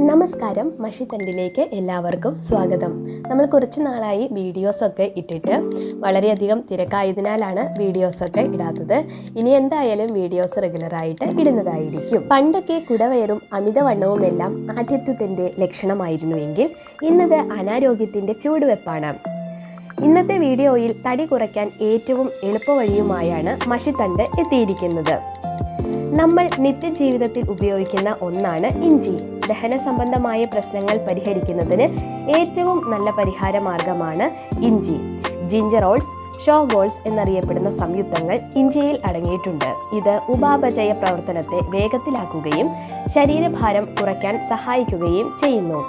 നമസ്കാരം, മഷിത്തണ്ടിലേക്ക് എല്ലാവർക്കും സ്വാഗതം. നമ്മൾ കുറച്ച് നാളായി വീഡിയോസൊക്കെ ഇട്ടിട്ട് വളരെയധികം തിരക്കായതിനാലാണ് വീഡിയോസൊക്കെ ഇടാത്തത്. ഇനി എന്തായാലും വീഡിയോസ് റെഗുലറായിട്ട് ഇടുന്നതായിരിക്കും. പണ്ടൊക്കെ കുടവയറും അമിതവണ്ണവുമെല്ലാം ആഠ്യത്വത്തിൻ്റെ ലക്ഷണമായിരുന്നുവെങ്കിൽ ഇന്നത് അനാരോഗ്യത്തിൻ്റെ ചുവടുവെപ്പാണ്. ഇന്നത്തെ വീഡിയോയിൽ തടി കുറയ്ക്കാൻ ഏറ്റവും എളുപ്പവഴിയുമായാണ് മഷിത്തണ്ട് എത്തിയിരിക്കുന്നത്. നമ്മൾ നിത്യജീവിതത്തിൽ ഉപയോഗിക്കുന്ന ഒന്നാണ് ഇഞ്ചി. ദഹന സംബന്ധമായ പ്രശ്നങ്ങൾ പരിഹരിക്കുന്നതിന് ഏറ്റവും നല്ല പരിഹാര മാർഗമാണ് ഇഞ്ചി. ജിഞ്ചറോൾസ്, ഷോഗോൾസ് എന്നറിയപ്പെടുന്ന സംയുക്തങ്ങൾ ഇഞ്ചിയിൽ അടങ്ങിയിട്ടുണ്ട്. ഇത് ഉപാപചയ പ്രവർത്തനത്തെ വേഗത്തിലാക്കുകയും ശരീരഭാരം കുറയ്ക്കാൻ സഹായിക്കുകയും ചെയ്യുന്നു.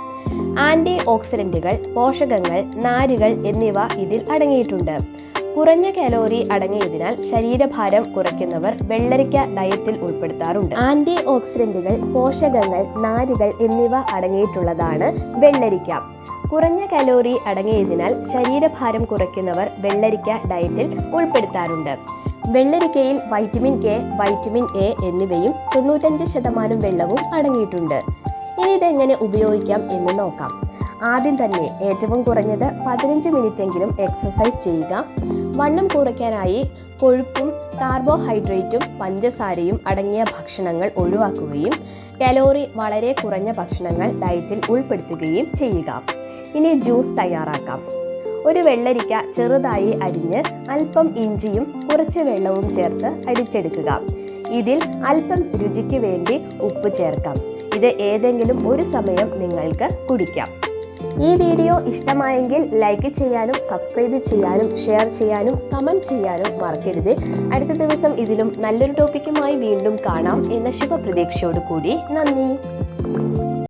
ആൻറ്റി ഓക്സിഡൻറ്റുകൾ, പോഷകങ്ങൾ, നാരുകൾ എന്നിവ ഇതിൽ അടങ്ങിയിട്ടുണ്ട്. കുറഞ്ഞ കാലോറി അടങ്ങിയതിനാൽ ശരീരഭാരം കുറയ്ക്കുന്നവർ വെള്ളരിക്ക ഡയറ്റിൽ ഉൾപ്പെടുത്താറുണ്ട്. ആൻറ്റി ഓക്സിഡൻറ്റുകൾ, പോഷകങ്ങൾ, നാരുകൾ എന്നിവ അടങ്ങിയിട്ടുള്ളതാണ് വെള്ളരിക്ക. കുറഞ്ഞ കലോറി അടങ്ങിയതിനാൽ ശരീരഭാരം കുറയ്ക്കുന്നവർ വെള്ളരിക്ക ഡയറ്റിൽ ഉൾപ്പെടുത്താറുണ്ട്. വെള്ളരിക്കയിൽ വൈറ്റമിൻ കെ, വൈറ്റമിൻ എ എന്നിവയും 95% വെള്ളവും അടങ്ങിയിട്ടുണ്ട്. ഇനി ഇതെങ്ങനെ ഉപയോഗിക്കാം എന്ന് നോക്കാം. ആദ്യം തന്നെ ഏറ്റവും കുറഞ്ഞത് 15 മിനിറ്റെങ്കിലും എക്സസൈസ് ചെയ്യുക. വണ്ണം കുറയ്ക്കാനായി കൊഴുപ്പും കാർബോഹൈഡ്രേറ്റും പഞ്ചസാരയും അടങ്ങിയ ഭക്ഷണങ്ങൾ ഒഴിവാക്കുകയും കലോറി വളരെ കുറഞ്ഞ ഭക്ഷണങ്ങൾ ഡയറ്റിൽ ഉൾപ്പെടുത്തുകയും ചെയ്യുക. ഇനി ജ്യൂസ് തയ്യാറാക്കാം. ഒരു വെള്ളരിക്ക ചെറുതായി അരിഞ്ഞ് അല്പം ഇഞ്ചിയും കുറച്ച് വെള്ളവും ചേർത്ത് അടിച്ചെടുക്കുക. ഇതിൽ അല്പം രുചിക്ക് വേണ്ടി ഉപ്പ് ചേർക്കാം. ഇത് ഏതെങ്കിലും ഒരു സമയം നിങ്ങൾക്ക് കുടിക്കാം. ഈ വീഡിയോ ഇഷ്ടമായെങ്കിൽ ലൈക്ക് ചെയ്യാനും സബ്സ്ക്രൈബ് ചെയ്യാനും ഷെയർ ചെയ്യാനും കമൻറ്റ് ചെയ്യാനും മറക്കരുത്. അടുത്ത ദിവസം ഇതിലും നല്ലൊരു ടോപ്പിക്കുമായി വീണ്ടും കാണാം എന്ന ശുഭപ്രതീക്ഷയോടു കൂടി നന്ദി.